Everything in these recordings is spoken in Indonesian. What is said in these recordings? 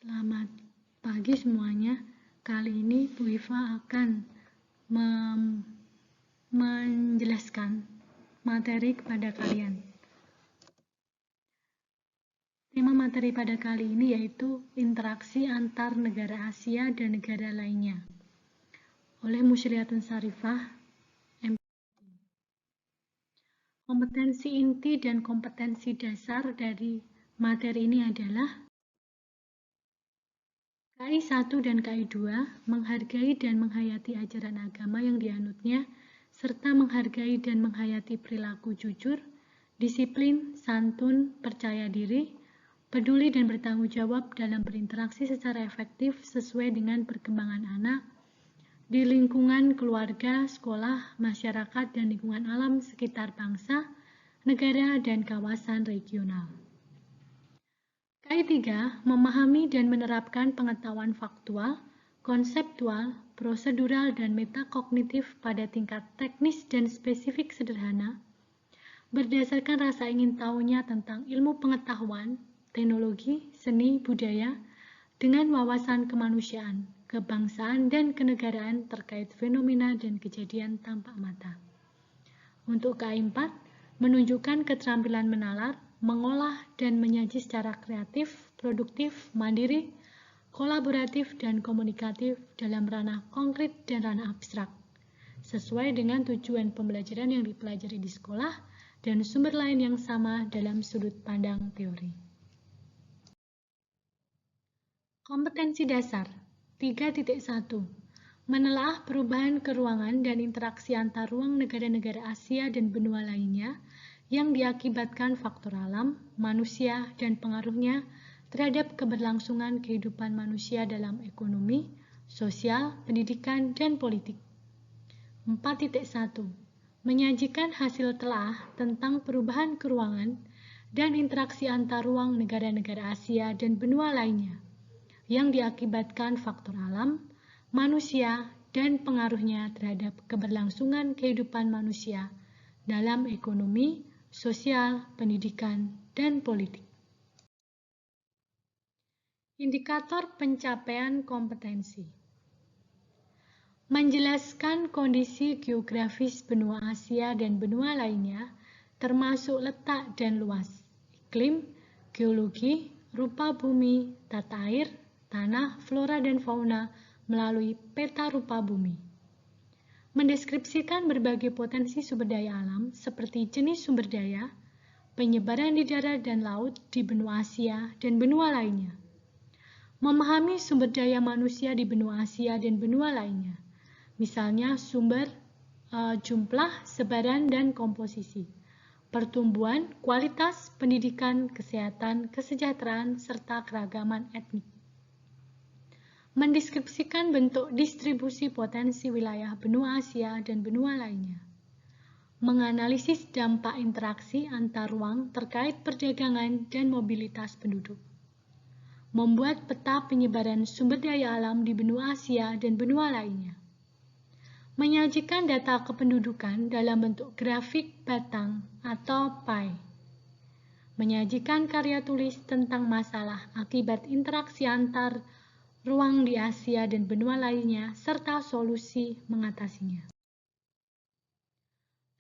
Selamat pagi semuanya. Kali ini Bu Iva akan menjelaskan materi kepada kalian. Tema materi pada kali ini yaitu interaksi antar negara Asia dan negara lainnya oleh Musyriatun Sarifah. Kompetensi inti dan kompetensi dasar dari materi ini adalah KI 1 dan KI 2 menghargai dan menghayati ajaran agama yang dianutnya, serta menghargai dan menghayati perilaku jujur, disiplin, santun, percaya diri, peduli dan bertanggung jawab dalam berinteraksi secara efektif sesuai dengan perkembangan anak, di lingkungan keluarga, sekolah, masyarakat, dan lingkungan alam sekitar bangsa, negara, dan kawasan regional. KI 3 memahami dan menerapkan pengetahuan faktual, konseptual, prosedural, dan metakognitif pada tingkat teknis dan spesifik sederhana, berdasarkan rasa ingin tahunya tentang ilmu pengetahuan, teknologi, seni, budaya, dengan wawasan kemanusiaan, kebangsaan, dan kenegaraan terkait fenomena dan kejadian tampak mata. Untuk KI 4, menunjukkan keterampilan menalar, mengolah dan menyaji secara kreatif, produktif, mandiri, kolaboratif, dan komunikatif dalam ranah konkret dan ranah abstrak, sesuai dengan tujuan pembelajaran yang dipelajari di sekolah dan sumber lain yang sama dalam sudut pandang teori. Kompetensi dasar 3.1 menelaah perubahan keruangan dan interaksi antar ruang negara-negara Asia dan benua lainnya yang diakibatkan faktor alam, manusia, dan pengaruhnya terhadap keberlangsungan kehidupan manusia dalam ekonomi, sosial, pendidikan, dan politik. 4.1 menyajikan hasil telah tentang perubahan keruangan dan interaksi antar ruang negara-negara Asia dan benua lainnya yang diakibatkan faktor alam, manusia, dan pengaruhnya terhadap keberlangsungan kehidupan manusia dalam ekonomi, sosial, pendidikan, dan politik. Indikator pencapaian kompetensi menjelaskan kondisi geografis benua Asia dan benua lainnya, termasuk letak dan luas, iklim, geologi, rupa bumi, tata air, tanah, flora dan fauna melalui peta rupa bumi. Mendeskripsikan berbagai potensi sumber daya alam seperti jenis sumber daya, penyebaran di darat dan laut di benua Asia dan benua lainnya. Memahami sumber daya manusia di benua Asia dan benua lainnya, misalnya sumber, jumlah, sebaran, dan komposisi, pertumbuhan, kualitas, pendidikan, kesehatan, kesejahteraan, serta keragaman etnik. Mendeskripsikan bentuk distribusi potensi wilayah benua Asia dan benua lainnya. Menganalisis dampak interaksi antar ruang terkait perdagangan dan mobilitas penduduk. Membuat peta penyebaran sumber daya alam di benua Asia dan benua lainnya. Menyajikan data kependudukan dalam bentuk grafik batang atau pie. Menyajikan karya tulis tentang masalah akibat interaksi antar ruang di Asia dan benua lainnya, serta solusi mengatasinya.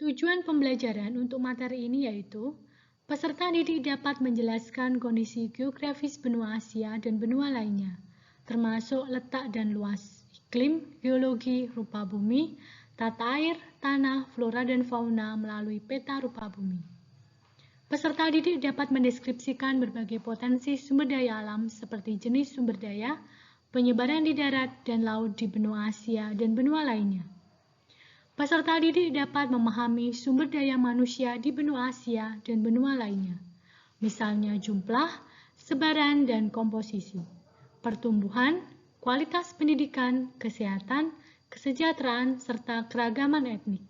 Tujuan pembelajaran untuk materi ini yaitu peserta didik dapat menjelaskan kondisi geografis benua Asia dan benua lainnya, termasuk letak dan luas, iklim, geologi, rupa bumi, tata air, tanah, flora dan fauna melalui peta rupa bumi. Peserta didik dapat mendeskripsikan berbagai potensi sumber daya alam seperti jenis sumber daya, penyebaran di darat dan laut di benua Asia dan benua lainnya. Peserta didik dapat memahami sumber daya manusia di benua Asia dan benua lainnya, misalnya jumlah, sebaran, dan komposisi, pertumbuhan, kualitas pendidikan, kesehatan, kesejahteraan, serta keragaman etnik.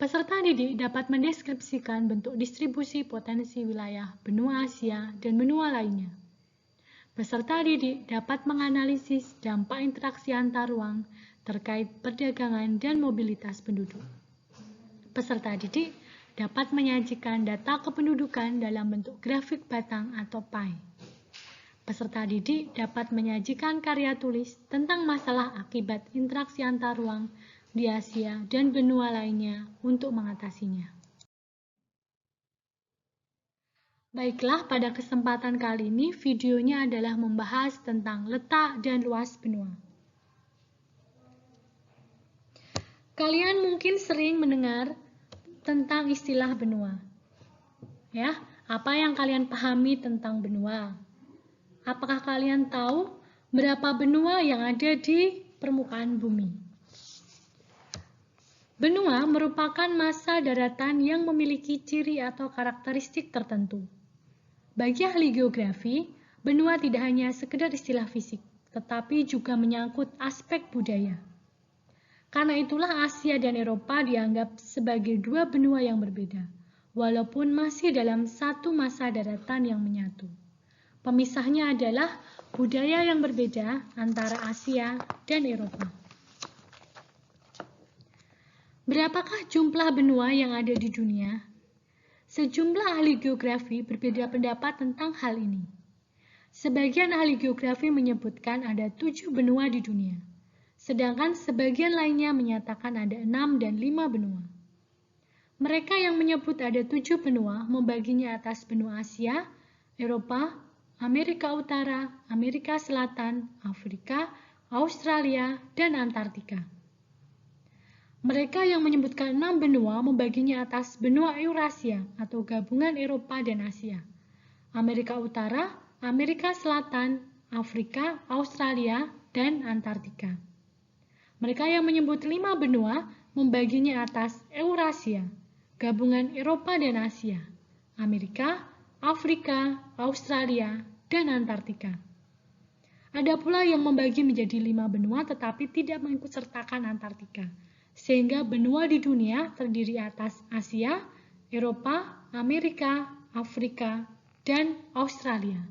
Peserta didik dapat mendeskripsikan bentuk distribusi potensi wilayah benua Asia dan benua lainnya. Peserta didik dapat menganalisis dampak interaksi antar ruang terkait perdagangan dan mobilitas penduduk. Peserta didik dapat menyajikan data kependudukan dalam bentuk grafik batang atau pie. Peserta didik dapat menyajikan karya tulis tentang masalah akibat interaksi antar ruang di Asia dan benua lainnya untuk mengatasinya. Baiklah, pada kesempatan kali ini videonya adalah membahas tentang letak dan luas benua. Kalian mungkin sering mendengar tentang istilah benua. Ya, apa yang kalian pahami tentang benua? Apakah kalian tahu berapa benua yang ada di permukaan bumi? Benua merupakan massa daratan yang memiliki ciri atau karakteristik tertentu. Bagi ahli geografi, benua tidak hanya sekedar istilah fisik, tetapi juga menyangkut aspek budaya. Karena itulah Asia dan Eropa dianggap sebagai dua benua yang berbeda, walaupun masih dalam satu massa daratan yang menyatu. Pemisahnya adalah budaya yang berbeda antara Asia dan Eropa. Berapakah jumlah benua yang ada di dunia? Sejumlah ahli geografi berbeda pendapat tentang hal ini. Sebagian ahli geografi menyebutkan ada 7 benua di dunia, sedangkan sebagian lainnya menyatakan ada 6 dan 5 benua. Mereka yang menyebut ada 7 benua membaginya atas benua Asia, Eropa, Amerika Utara, Amerika Selatan, Afrika, Australia, dan Antartika. Mereka yang menyebutkan 6 benua membaginya atas benua Eurasia atau gabungan Eropa dan Asia, Amerika Utara, Amerika Selatan, Afrika, Australia, dan Antartika. Mereka yang menyebut 5 benua membaginya atas Eurasia, gabungan Eropa dan Asia, Amerika, Afrika, Australia, dan Antartika. Ada pula yang membagi menjadi 5 benua tetapi tidak mengikutsertakan Antartika, sehingga benua di dunia terdiri atas Asia, Eropa, Amerika, Afrika, dan Australia.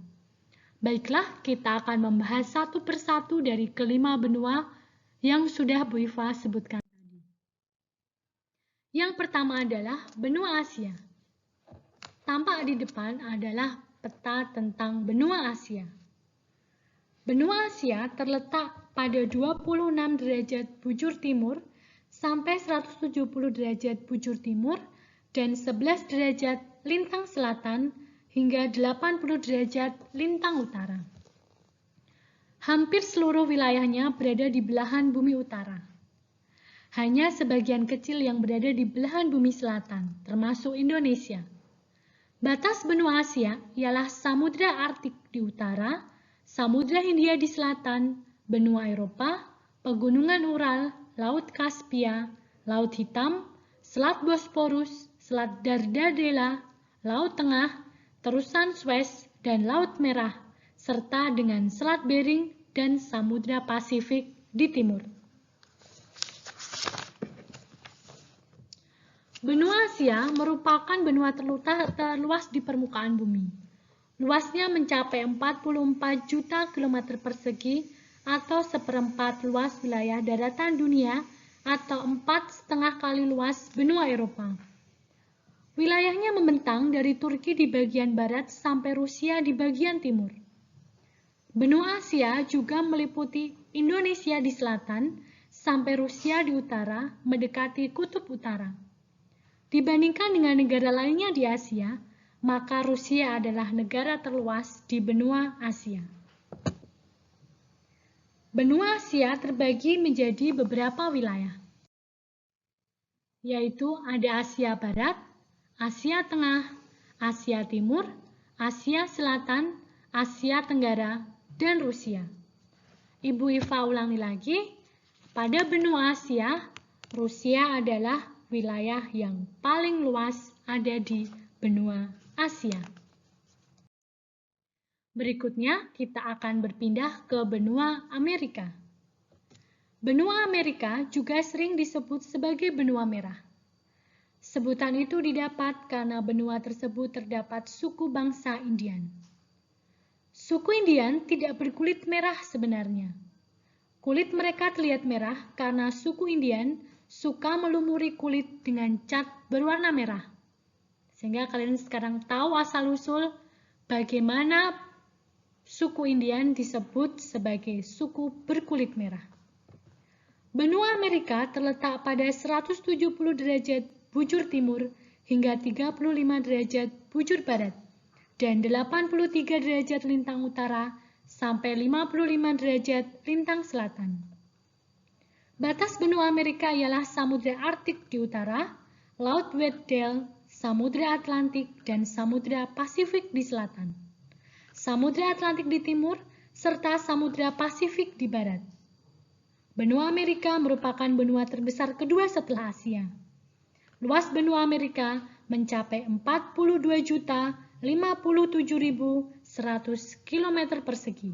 Baiklah, kita akan membahas satu persatu dari kelima benua yang sudah Bu Iva sebutkan tadi. Yang pertama adalah benua Asia. Tampak di depan adalah peta tentang benua Asia. Benua Asia terletak pada 26 derajat bujur timur sampai 170 derajat bujur timur dan 11 derajat lintang selatan hingga 80 derajat lintang utara. Hampir seluruh wilayahnya berada di belahan bumi utara. Hanya sebagian kecil yang berada di belahan bumi selatan, termasuk Indonesia. Batas benua Asia ialah Samudra Arktik di utara, Samudra Hindia di selatan, benua Eropa, pegunungan Ural, Laut Kaspia, Laut Hitam, Selat Bosporus, Selat Dardanella, Laut Tengah, terusan Suez, dan Laut Merah, serta dengan Selat Bering dan Samudra Pasifik di timur. Benua Asia merupakan benua terluas di permukaan bumi. Luasnya mencapai 44 juta kilometer persegi atau seperempat luas wilayah daratan dunia atau 4,5 kali luas benua Eropa. Wilayahnya membentang dari Turki di bagian barat sampai Rusia di bagian timur. Benua Asia juga meliputi Indonesia di selatan sampai Rusia di utara mendekati kutub utara. Dibandingkan dengan negara lainnya di Asia, maka Rusia adalah negara terluas di benua Asia. Benua Asia terbagi menjadi beberapa wilayah, yaitu ada Asia Barat, Asia Tengah, Asia Timur, Asia Selatan, Asia Tenggara, dan Rusia. Ibu Iva ulangi lagi, pada benua Asia, Rusia adalah wilayah yang paling luas ada di benua Asia. Berikutnya, kita akan berpindah ke benua Amerika. Benua Amerika juga sering disebut sebagai benua merah. Sebutan itu didapat karena benua tersebut terdapat suku bangsa Indian. Suku Indian tidak berkulit merah sebenarnya. Kulit mereka terlihat merah karena suku Indian suka melumuri kulit dengan cat berwarna merah. Sehingga kalian sekarang tahu asal-usul bagaimana Suku Indian disebut sebagai suku berkulit merah. Benua Amerika terletak pada 170 derajat bujur timur hingga 35 derajat bujur barat dan 83 derajat lintang utara sampai 55 derajat lintang selatan. Batas benua Amerika ialah Samudra Arktik di utara, Laut Weddell, Samudra Atlantik, dan Samudra Pasifik di selatan. Samudra Atlantik di timur, serta Samudra Pasifik di barat. Benua Amerika merupakan benua terbesar kedua setelah Asia. Luas benua Amerika mencapai 42.057.100 km persegi.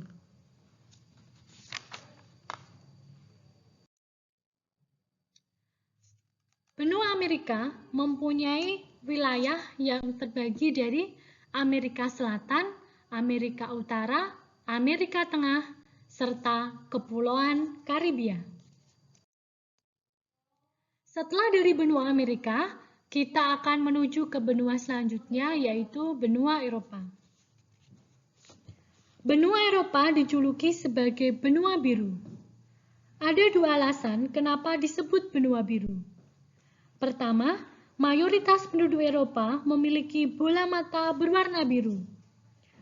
Benua Amerika mempunyai wilayah yang terbagi dari Amerika Selatan, Amerika Utara, Amerika Tengah, serta Kepulauan Karibia. Setelah dari benua Amerika, kita akan menuju ke benua selanjutnya, yaitu benua Eropa. Benua Eropa dijuluki sebagai benua biru. Ada dua alasan kenapa disebut benua biru. Pertama, mayoritas penduduk Eropa memiliki bola mata berwarna biru.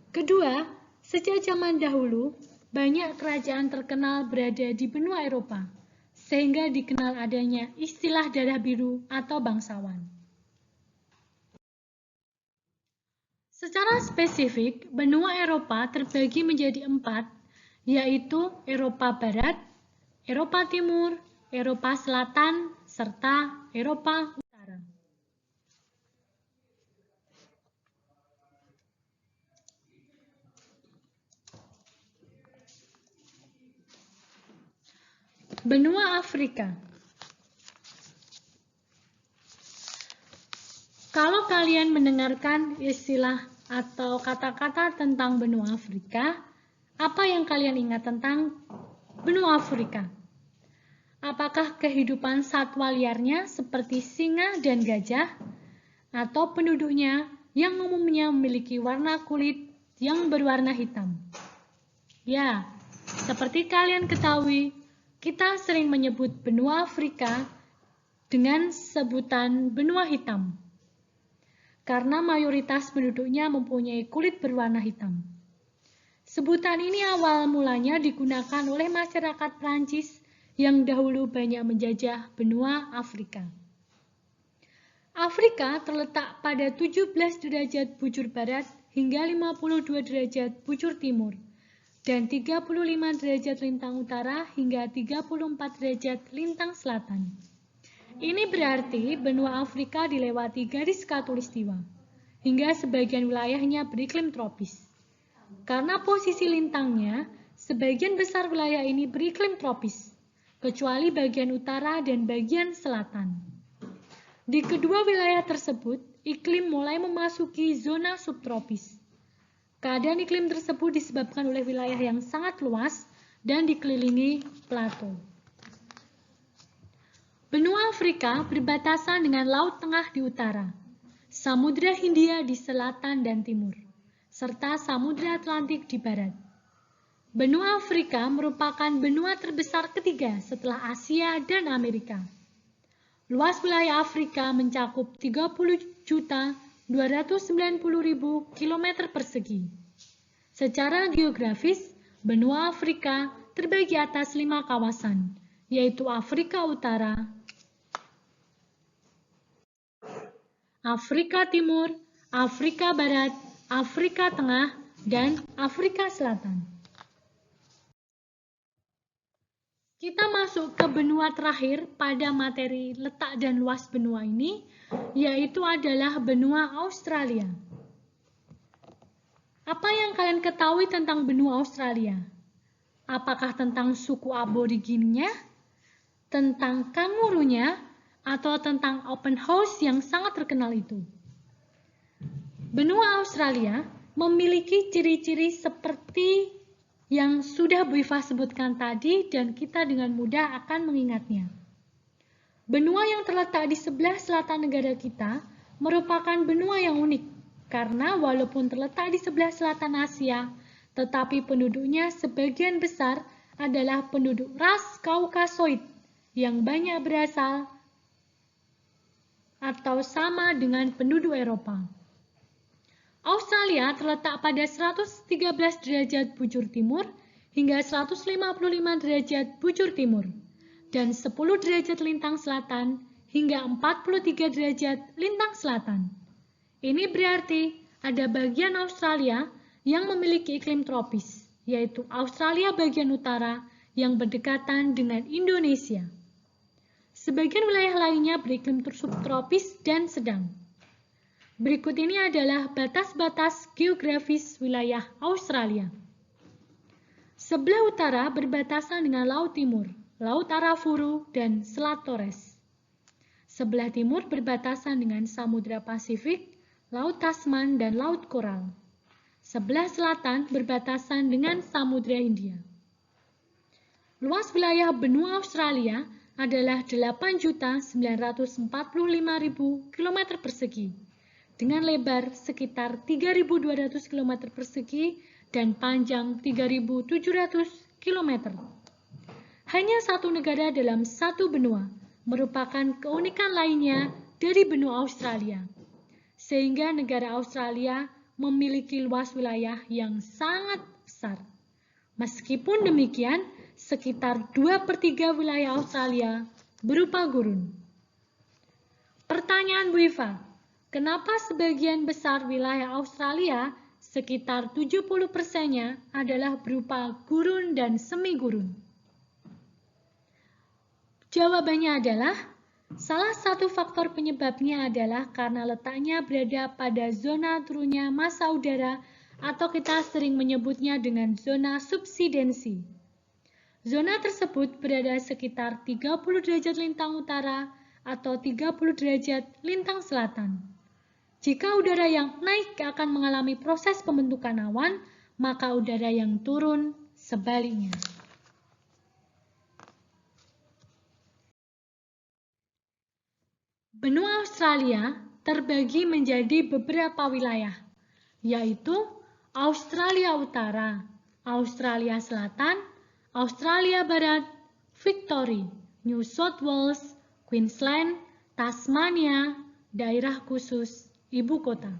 Kedua, sejak zaman dahulu, banyak kerajaan terkenal berada di benua Eropa, sehingga dikenal adanya istilah darah biru atau bangsawan. Secara spesifik, benua Eropa terbagi menjadi 4, yaitu Eropa Barat, Eropa Timur, Eropa Selatan, serta Eropa Utara. Benua Afrika. Kalau kalian mendengarkan istilah atau kata-kata tentang benua Afrika, apa yang kalian ingat tentang benua Afrika? Apakah kehidupan satwa liarnya seperti singa dan gajah, atau penduduknya yang umumnya memiliki warna kulit yang berwarna hitam? Ya, seperti kalian ketahui, kita sering menyebut benua Afrika dengan sebutan benua hitam, karena mayoritas penduduknya mempunyai kulit berwarna hitam. Sebutan ini awal mulanya digunakan oleh masyarakat Prancis yang dahulu banyak menjajah benua Afrika. Afrika terletak pada 17 derajat bujur barat hingga 52 derajat bujur timur dan 35 derajat lintang utara hingga 34 derajat lintang selatan. Ini berarti benua Afrika dilewati garis khatulistiwa, hingga sebagian wilayahnya beriklim tropis. Karena posisi lintangnya, sebagian besar wilayah ini beriklim tropis, kecuali bagian utara dan bagian selatan. Di kedua wilayah tersebut, iklim mulai memasuki zona subtropis. Keadaan iklim tersebut disebabkan oleh wilayah yang sangat luas dan dikelilingi plato. Benua Afrika berbatasan dengan Laut Tengah di utara, Samudra Hindia di selatan dan timur, serta Samudra Atlantik di barat. Benua Afrika merupakan benua terbesar ketiga setelah Asia dan Amerika. Luas wilayah Afrika mencakup 30.290.000 km persegi. Secara geografis, benua Afrika terbagi atas 5 kawasan, yaitu Afrika Utara, Afrika Timur, Afrika Barat, Afrika Tengah, dan Afrika Selatan. Kita masuk ke benua terakhir pada materi letak dan luas benua ini, yaitu adalah benua Australia. Apa yang kalian ketahui tentang benua Australia? Apakah tentang suku aboriginnya, tentang kangurunya, atau tentang open house yang sangat terkenal itu? Benua Australia memiliki ciri-ciri seperti yang sudah Bu Iva sebutkan tadi, dan kita dengan mudah akan mengingatnya. Benua yang terletak di sebelah selatan negara kita merupakan benua yang unik, karena walaupun terletak di sebelah selatan Asia, tetapi penduduknya sebagian besar adalah penduduk ras Kaukasoid yang banyak berasal atau sama dengan penduduk Eropa. Australia terletak pada 113 derajat bujur timur hingga 155 derajat bujur timur dan 10 derajat lintang selatan hingga 43 derajat lintang selatan. Ini berarti ada bagian Australia yang memiliki iklim tropis, yaitu Australia bagian utara yang berdekatan dengan Indonesia. Sebagian wilayah lainnya beriklim subtropis dan sedang. Berikut ini adalah batas-batas geografis wilayah Australia. Sebelah utara berbatasan dengan Laut Timur, Laut Arafuru, dan Selat Torres. Sebelah timur berbatasan dengan Samudra Pasifik, Laut Tasman, dan Laut Koral. Sebelah selatan berbatasan dengan Samudra Hindia. Luas wilayah benua Australia adalah 8.945.000 km persegi, dengan lebar sekitar 3.200 km persegi dan panjang 3.700 km. Hanya satu negara dalam satu benua merupakan keunikan lainnya dari benua Australia, sehingga negara Australia memiliki luas wilayah yang sangat besar. Meskipun demikian, sekitar 2/3 wilayah Australia berupa gurun. Pertanyaan Bu Iva, kenapa sebagian besar wilayah Australia, sekitar 70%-nya adalah berupa gurun dan semi-gurun? Jawabannya adalah, salah satu faktor penyebabnya adalah karena letaknya berada pada zona turunnya massa udara atau kita sering menyebutnya dengan zona subsidensi. Zona tersebut berada sekitar 30 derajat lintang utara atau 30 derajat lintang selatan. Jika udara yang naik akan mengalami proses pembentukan awan, maka udara yang turun sebaliknya. Benua Australia terbagi menjadi beberapa wilayah, yaitu Australia Utara, Australia Selatan, Australia Barat, Victoria, New South Wales, Queensland, Tasmania, daerah khusus ibu kota.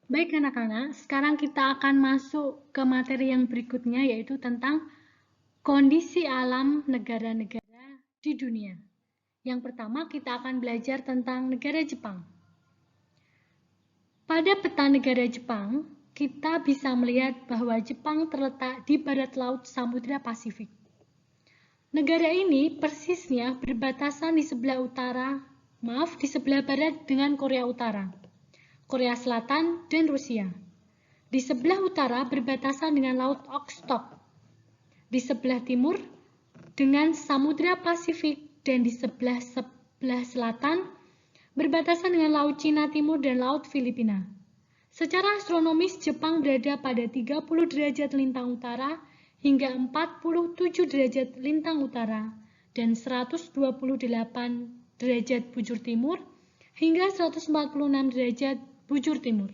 Baik anak-anak, sekarang kita akan masuk ke materi yang berikutnya, yaitu tentang kondisi alam negara-negara di dunia. Yang pertama, kita akan belajar tentang negara Jepang. Pada peta negara Jepang, kita bisa melihat bahwa Jepang terletak di barat laut Samudra Pasifik. Negara ini persisnya berbatasan di sebelah barat dengan Korea Utara, Korea Selatan, dan Rusia. Di sebelah utara berbatasan dengan Laut Okhotsk, di sebelah timur dengan Samudra Pasifik, dan di sebelah selatan berbatasan dengan Laut Cina Timur dan Laut Filipina. Secara astronomis, Jepang berada pada 30 derajat lintang utara hingga 47 derajat lintang utara dan 128 derajat bujur timur hingga 146 derajat bujur timur.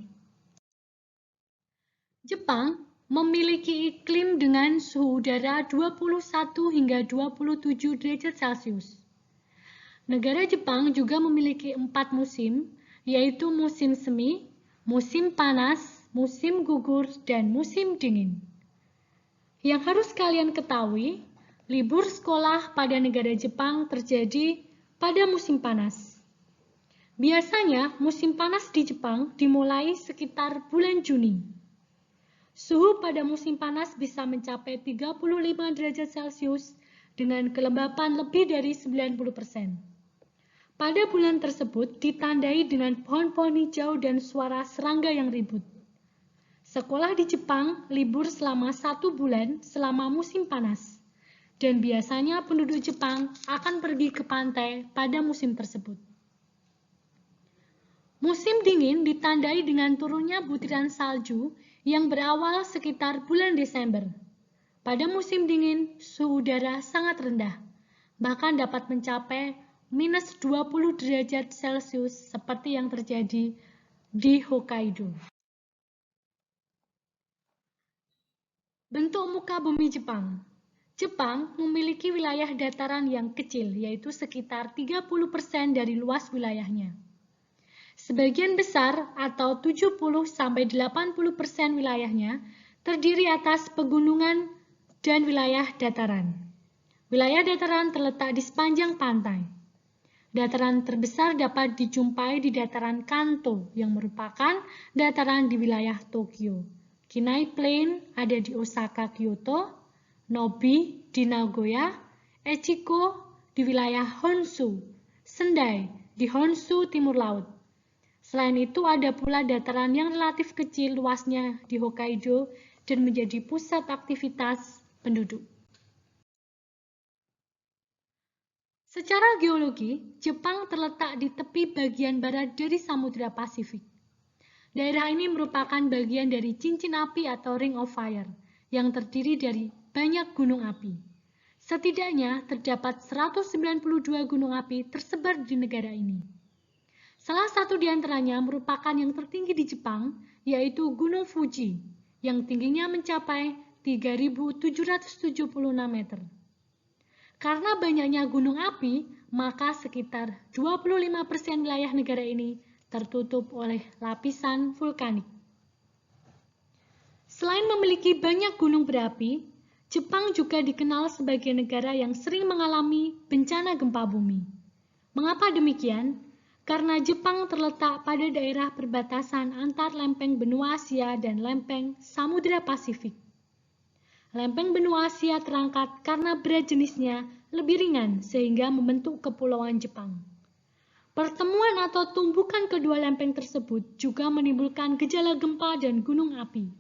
Jepang memiliki iklim dengan suhu udara 21 hingga 27 derajat Celcius. Negara Jepang juga memiliki 4 musim, yaitu musim semi, musim panas, musim gugur, dan musim dingin. Yang harus kalian ketahui, libur sekolah pada negara Jepang terjadi pada musim panas. Biasanya, musim panas di Jepang dimulai sekitar bulan Juni. Suhu pada musim panas bisa mencapai 35 derajat Celcius dengan kelembapan lebih dari 90%. Pada bulan tersebut ditandai dengan pohon-pohon hijau dan suara serangga yang ribut. Sekolah di Jepang libur selama 1 bulan selama musim panas, dan biasanya penduduk Jepang akan pergi ke pantai pada musim tersebut. Musim dingin ditandai dengan turunnya butiran salju yang berawal sekitar bulan Desember. Pada musim dingin, suhu udara sangat rendah, bahkan dapat mencapai minus 20 derajat Celcius seperti yang terjadi di Hokkaido. Bentuk muka bumi Jepang. Jepang memiliki wilayah dataran yang kecil, yaitu sekitar 30% dari luas wilayahnya. Sebagian besar atau 70-80% wilayahnya terdiri atas pegunungan dan wilayah dataran. Wilayah dataran terletak di sepanjang pantai. Dataran terbesar dapat dijumpai di dataran Kanto yang merupakan dataran di wilayah Tokyo. Kinai Plain ada di Osaka, Kyoto, Nobi di Nagoya, Echiko di wilayah Honshu, Sendai di Honshu Timur Laut. Selain itu ada pula dataran yang relatif kecil luasnya di Hokkaido dan menjadi pusat aktivitas penduduk. Secara geologi, Jepang terletak di tepi bagian barat dari Samudra Pasifik. Daerah ini merupakan bagian dari cincin api atau Ring of Fire yang terdiri dari banyak gunung api. Setidaknya terdapat 192 gunung api tersebar di negara ini. Salah satu di antaranya merupakan yang tertinggi di Jepang, yaitu Gunung Fuji, yang tingginya mencapai 3.776 meter. Karena banyaknya gunung api, maka sekitar 25% wilayah negara ini tertutup oleh lapisan vulkanik. Selain memiliki banyak gunung berapi, Jepang juga dikenal sebagai negara yang sering mengalami bencana gempa bumi. Mengapa demikian? Karena Jepang terletak pada daerah perbatasan antar lempeng benua Asia dan lempeng Samudra Pasifik. Lempeng benua Asia terangkat karena berat jenisnya lebih ringan sehingga membentuk kepulauan Jepang. Pertemuan atau tumbukan kedua lempeng tersebut juga menimbulkan gejala gempa dan gunung api.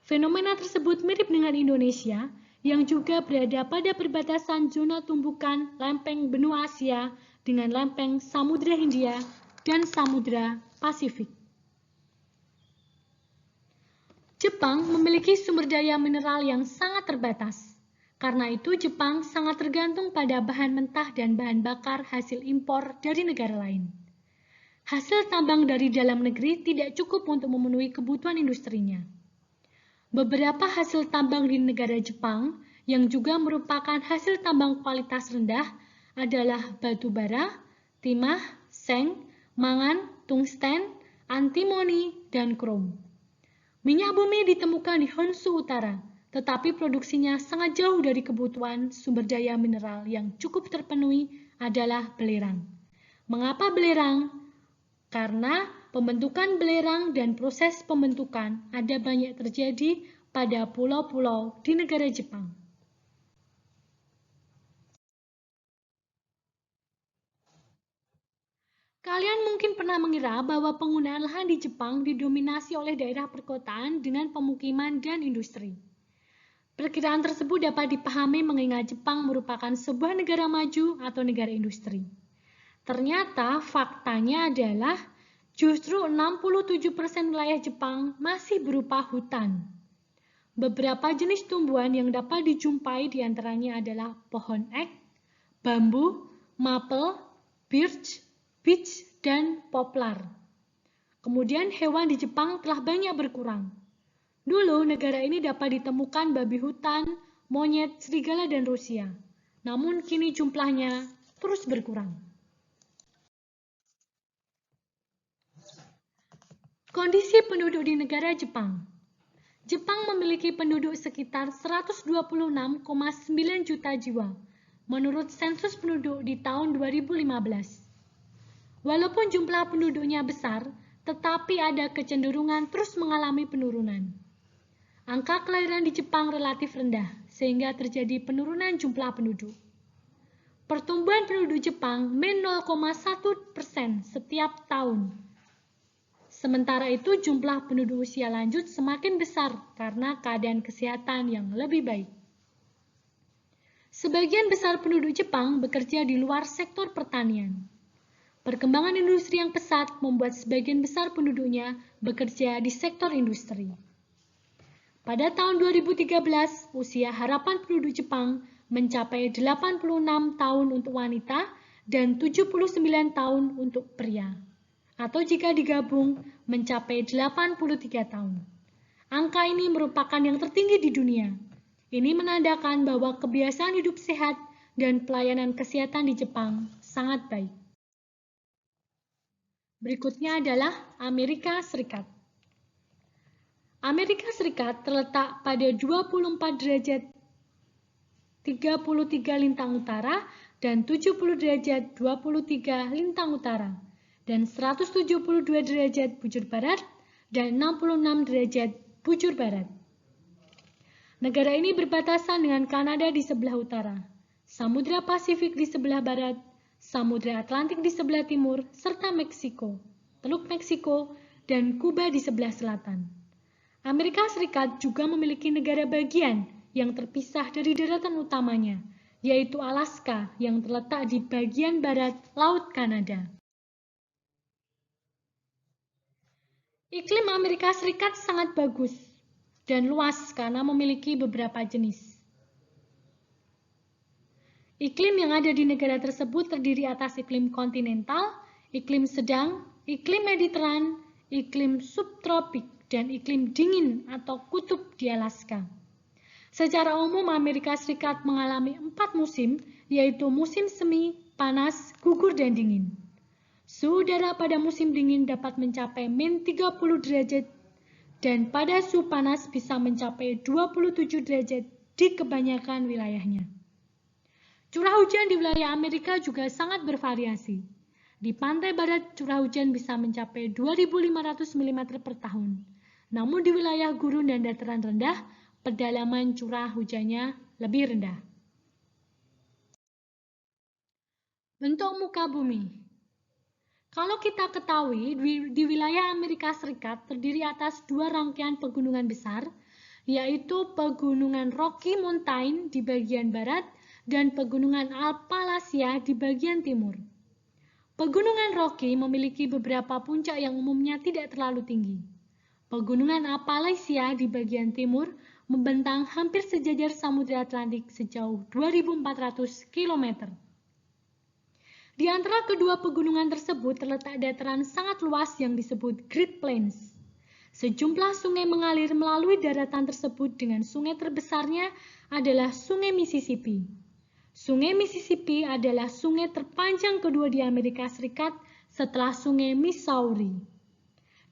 Fenomena tersebut mirip dengan Indonesia yang juga berada pada perbatasan zona tumbukan lempeng benua Asia dengan lempeng Samudra Hindia dan Samudra Pasifik. Jepang memiliki sumber daya mineral yang sangat terbatas. Karena itu, Jepang sangat tergantung pada bahan mentah dan bahan bakar hasil impor dari negara lain. Hasil tambang dari dalam negeri tidak cukup untuk memenuhi kebutuhan industrinya. Beberapa hasil tambang di negara Jepang yang juga merupakan hasil tambang kualitas rendah adalah batu bara, timah, seng, mangan, tungsten, antimoni, dan krom. Minyak bumi ditemukan di Honshu Utara, tetapi produksinya sangat jauh dari kebutuhan sumber daya mineral yang cukup terpenuhi adalah belerang. Mengapa belerang? Karena pembentukan belerang dan proses pembentukan ada banyak terjadi pada pulau-pulau di negara Jepang. Kalian mungkin pernah mengira bahwa penggunaan lahan di Jepang didominasi oleh daerah perkotaan dengan pemukiman dan industri. Perkiraan tersebut dapat dipahami mengingat Jepang merupakan sebuah negara maju atau negara industri. Ternyata faktanya adalah justru 67% wilayah Jepang masih berupa hutan. Beberapa jenis tumbuhan yang dapat dijumpai diantaranya adalah pohon ek, bambu, maple, birch, beech, dan poplar. Kemudian hewan di Jepang telah banyak berkurang. Dulu negara ini dapat ditemukan babi hutan, monyet, serigala, dan Rusia. Namun kini jumlahnya terus berkurang. Kondisi penduduk di negara Jepang. Jepang memiliki penduduk sekitar 126,9 juta jiwa menurut sensus penduduk di tahun 2015. Walaupun jumlah penduduknya besar, tetapi ada kecenderungan terus mengalami penurunan. Angka kelahiran di Jepang relatif rendah, sehingga terjadi penurunan jumlah penduduk. Pertumbuhan penduduk Jepang min 0,1% setiap tahun. Sementara itu, jumlah penduduk usia lanjut semakin besar karena keadaan kesehatan yang lebih baik. Sebagian besar penduduk Jepang bekerja di luar sektor pertanian. Perkembangan industri yang pesat membuat sebagian besar penduduknya bekerja di sektor industri. Pada tahun 2013, usia harapan penduduk Jepang mencapai 86 tahun untuk wanita dan 79 tahun untuk pria. Atau jika digabung, mencapai 83 tahun. Angka ini merupakan yang tertinggi di dunia. Ini menandakan bahwa kebiasaan hidup sehat dan pelayanan kesehatan di Jepang sangat baik. Berikutnya adalah Amerika Serikat. Amerika Serikat terletak pada 24 derajat 33 lintang utara dan 70 derajat 23 lintang utara dan 172 derajat bujur barat dan 66 derajat bujur barat. Negara ini berbatasan dengan Kanada di sebelah utara, Samudra Pasifik di sebelah barat, Samudra Atlantik di sebelah timur, serta Meksiko, Teluk Meksiko, dan Kuba di sebelah selatan. Amerika Serikat juga memiliki negara bagian yang terpisah dari daratan utamanya, yaitu Alaska yang terletak di bagian barat Laut Kanada. Iklim Amerika Serikat sangat bagus dan luas karena memiliki beberapa jenis. Iklim yang ada di negara tersebut terdiri atas iklim kontinental, iklim sedang, iklim mediteran, iklim subtropik, dan iklim dingin atau kutub di Alaska. Secara umum, Amerika Serikat mengalami 4 musim, yaitu musim semi, panas, gugur, dan dingin. Suhu udara pada musim dingin dapat mencapai min 30 derajat, dan pada suhu panas bisa mencapai 27 derajat di kebanyakan wilayahnya. Curah hujan di wilayah Amerika juga sangat bervariasi. Di pantai barat, curah hujan bisa mencapai 2.500 mm per tahun. Namun di wilayah gurun dan dataran rendah, kedalaman curah hujannya lebih rendah. Bentuk muka bumi. Kalau kita ketahui, di wilayah Amerika Serikat terdiri atas 2 rangkaian pegunungan besar, yaitu pegunungan Rocky Mountain di bagian barat dan pegunungan Appalachia di bagian timur. Pegunungan Rocky memiliki beberapa puncak yang umumnya tidak terlalu tinggi. Pegunungan Appalachia di bagian timur membentang hampir sejajar Samudra Atlantik sejauh 2.400 km. Di antara kedua pegunungan tersebut terletak dataran sangat luas yang disebut Great Plains. Sejumlah sungai mengalir melalui daratan tersebut dengan sungai terbesarnya adalah Sungai Mississippi. Sungai Mississippi adalah sungai terpanjang kedua di Amerika Serikat setelah Sungai Missouri.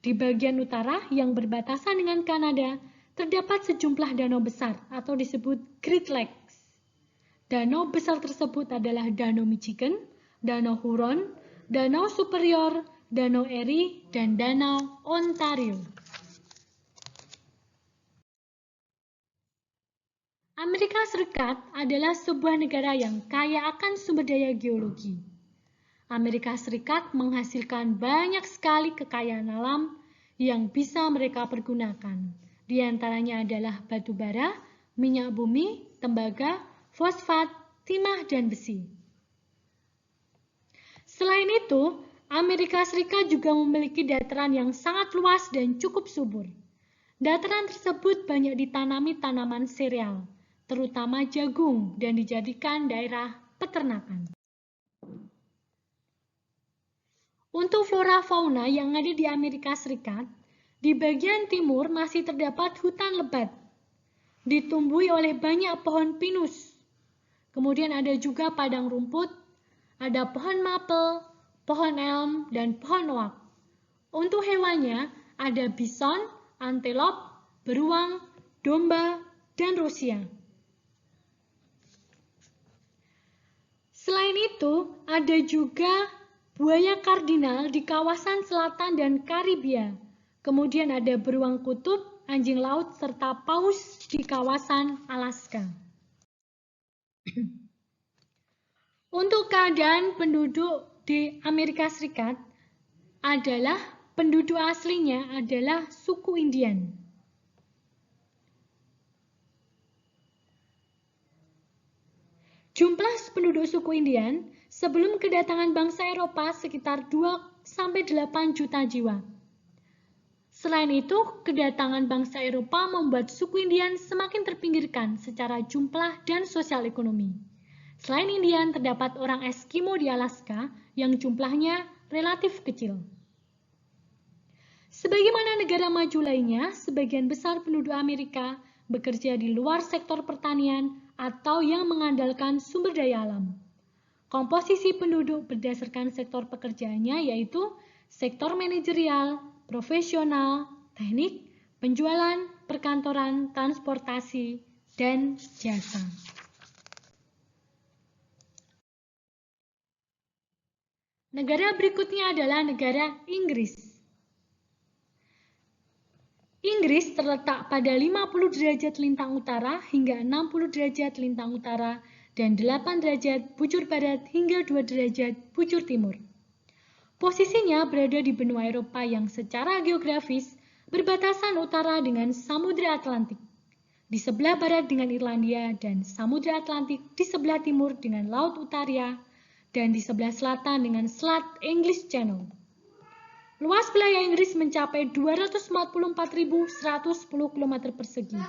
Di bagian utara yang berbatasan dengan Kanada, terdapat sejumlah danau besar atau disebut Great Lakes. Danau besar tersebut adalah Danau Michigan, Danau Huron, Danau Superior, Danau Erie, dan Danau Ontario. Amerika Serikat adalah sebuah negara yang kaya akan sumber daya geologi. Amerika Serikat menghasilkan banyak sekali kekayaan alam yang bisa mereka pergunakan. Di antaranya adalah batu bara, minyak bumi, tembaga, fosfat, timah, dan besi. Selain itu, Amerika Serikat juga memiliki dataran yang sangat luas dan cukup subur. Dataran tersebut banyak ditanami tanaman sereal, terutama jagung, dan dijadikan daerah peternakan. Untuk flora fauna yang ada di Amerika Serikat, di bagian timur masih terdapat hutan lebat, ditumbuhi oleh banyak pohon pinus. Kemudian ada juga padang rumput, ada pohon maple, pohon elm, dan pohon oak. Untuk hewannya, ada bison, antelop, beruang, domba, dan rusia. Selain itu, ada juga buaya kardinal di kawasan selatan dan Karibia. Kemudian ada beruang kutub, anjing laut, serta paus di kawasan Alaska. Untuk keadaan penduduk di Amerika Serikat adalah penduduk aslinya adalah suku Indian. Jumlah penduduk suku Indian sebelum kedatangan bangsa Eropa sekitar 2-8 juta jiwa. Selain itu, kedatangan bangsa Eropa membuat suku Indian semakin terpinggirkan secara jumlah dan sosial ekonomi. Selain Indian, terdapat orang Eskimo di Alaska yang jumlahnya relatif kecil. Sebagaimana negara maju lainnya, sebagian besar penduduk Amerika bekerja di luar sektor pertanian atau yang mengandalkan sumber daya alam. Komposisi penduduk berdasarkan sektor pekerjaannya yaitu sektor manajerial, profesional, teknik, penjualan, perkantoran, transportasi, dan jasa. Negara berikutnya adalah negara Inggris. Inggris terletak pada 50 derajat lintang utara hingga 60 derajat lintang utara dan 8 derajat bujur barat hingga 2 derajat bujur timur. Posisinya berada di benua Eropa yang secara geografis berbatasan utara dengan Samudra Atlantik, di sebelah barat dengan Irlandia dan Samudra Atlantik di sebelah timur dengan Laut Utaria dan di sebelah selatan dengan Selat English Channel. Luas wilayah Inggris mencapai 244.110 km persegi,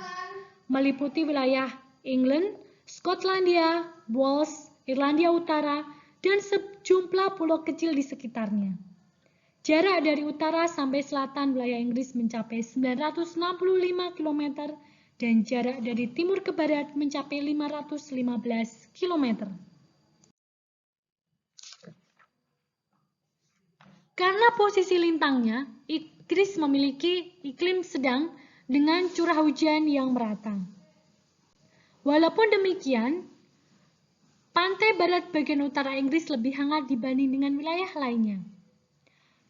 meliputi wilayah England, Skotlandia, Wales, Irlandia Utara, dan sejumlah pulau kecil di sekitarnya. Jarak dari utara sampai selatan wilayah Inggris mencapai 965 km dan jarak dari timur ke barat mencapai 515 km. Karena posisi lintangnya, Inggris memiliki iklim sedang dengan curah hujan yang merata. Walaupun demikian, pantai barat bagian utara Inggris lebih hangat dibanding dengan wilayah lainnya.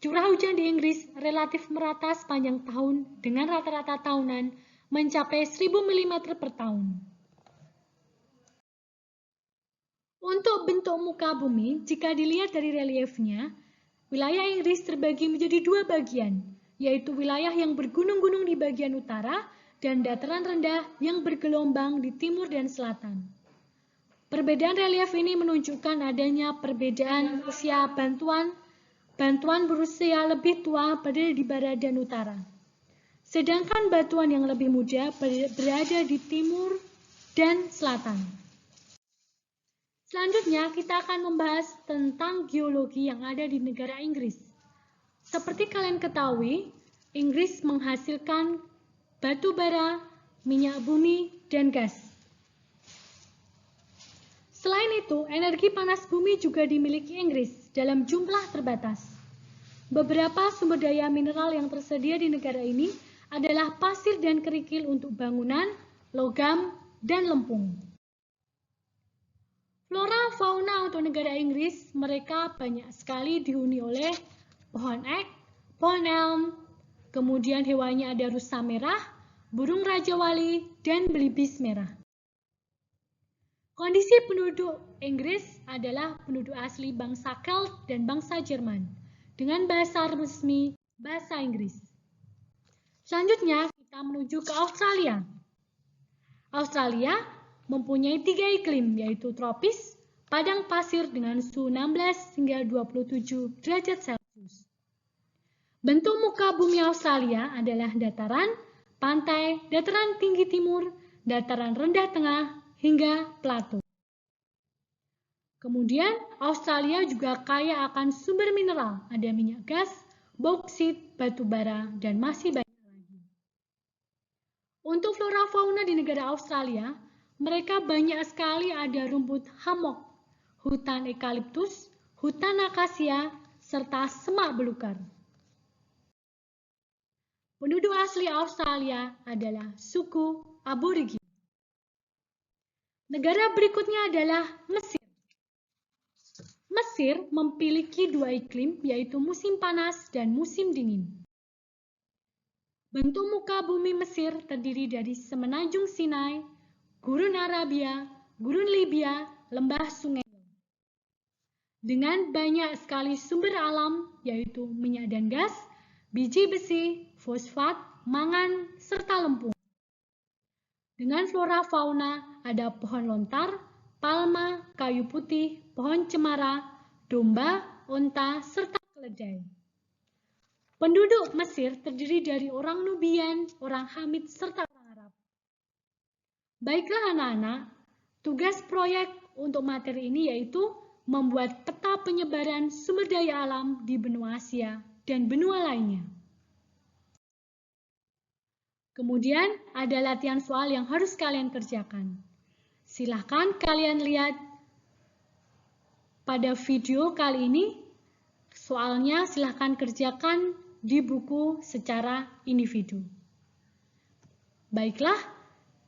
Curah hujan di Inggris relatif merata sepanjang tahun dengan rata-rata tahunan mencapai 1000 mm per tahun. Untuk bentuk muka bumi, jika dilihat dari reliefnya, wilayah Inggris terbagi menjadi dua bagian, yaitu wilayah yang bergunung-gunung di bagian utara dan dataran rendah yang bergelombang di timur dan selatan. Perbedaan relief ini menunjukkan adanya perbedaan usia bantuan berusia lebih tua berada di barat dan utara. Sedangkan batuan yang lebih muda berada di timur dan selatan. Selanjutnya, kita akan membahas tentang geologi yang ada di negara Inggris. Seperti kalian ketahui, Inggris menghasilkan batu bara, minyak bumi, dan gas. Selain itu, energi panas bumi juga dimiliki Inggris dalam jumlah terbatas. Beberapa sumber daya mineral yang tersedia di negara ini adalah pasir dan kerikil untuk bangunan, logam, dan lempung. Flora fauna untuk negara Inggris, mereka banyak sekali dihuni oleh pohon ek, pohon elm, kemudian hewannya ada rusa merah, burung raja wali, dan belibis merah. Kondisi penduduk Inggris adalah penduduk asli bangsa Celt dan bangsa Jerman, dengan bahasa resmi bahasa Inggris. Selanjutnya, kita menuju ke Australia. Australia mempunyai 3 iklim, yaitu tropis, padang pasir dengan suhu 16 hingga 27 derajat Celcius. Bentuk muka bumi Australia adalah dataran, pantai, dataran tinggi timur, dataran rendah tengah, hingga plato. Kemudian, Australia juga kaya akan sumber mineral, ada minyak gas, bauksit, batu bara, dan masih banyak lagi. Untuk flora fauna di negara Australia, mereka banyak sekali ada rumput hammock, hutan eukaliptus, hutan akasia, serta semak belukar. Penduduk asli Australia adalah suku Aborigin. Negara berikutnya adalah Mesir. Mesir memiliki 2 iklim, yaitu musim panas dan musim dingin. Bentuk muka bumi Mesir terdiri dari semenanjung Sinai, Gurun Arabia, Gurun Libya, lembah sungai. Dengan banyak sekali sumber alam, yaitu minyak dan gas, biji besi, fosfat, mangan, serta lempung. Dengan flora fauna, ada pohon lontar, palma, kayu putih, pohon cemara, domba, onta, serta keledai. Penduduk Mesir terdiri dari orang Nubian, orang Hamid, serta orang Arab. Baiklah anak-anak, tugas proyek untuk materi ini yaitu membuat peta penyebaran sumber daya alam di benua Asia dan benua lainnya. Kemudian ada latihan soal yang harus kalian kerjakan. Silahkan kalian lihat pada video kali ini. Soalnya silahkan kerjakan di buku secara individu. Baiklah,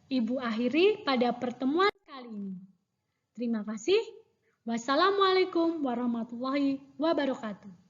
Ibu akhiri pada pertemuan kali ini. Terima kasih. Wassalamualaikum warahmatullahi wabarakatuh.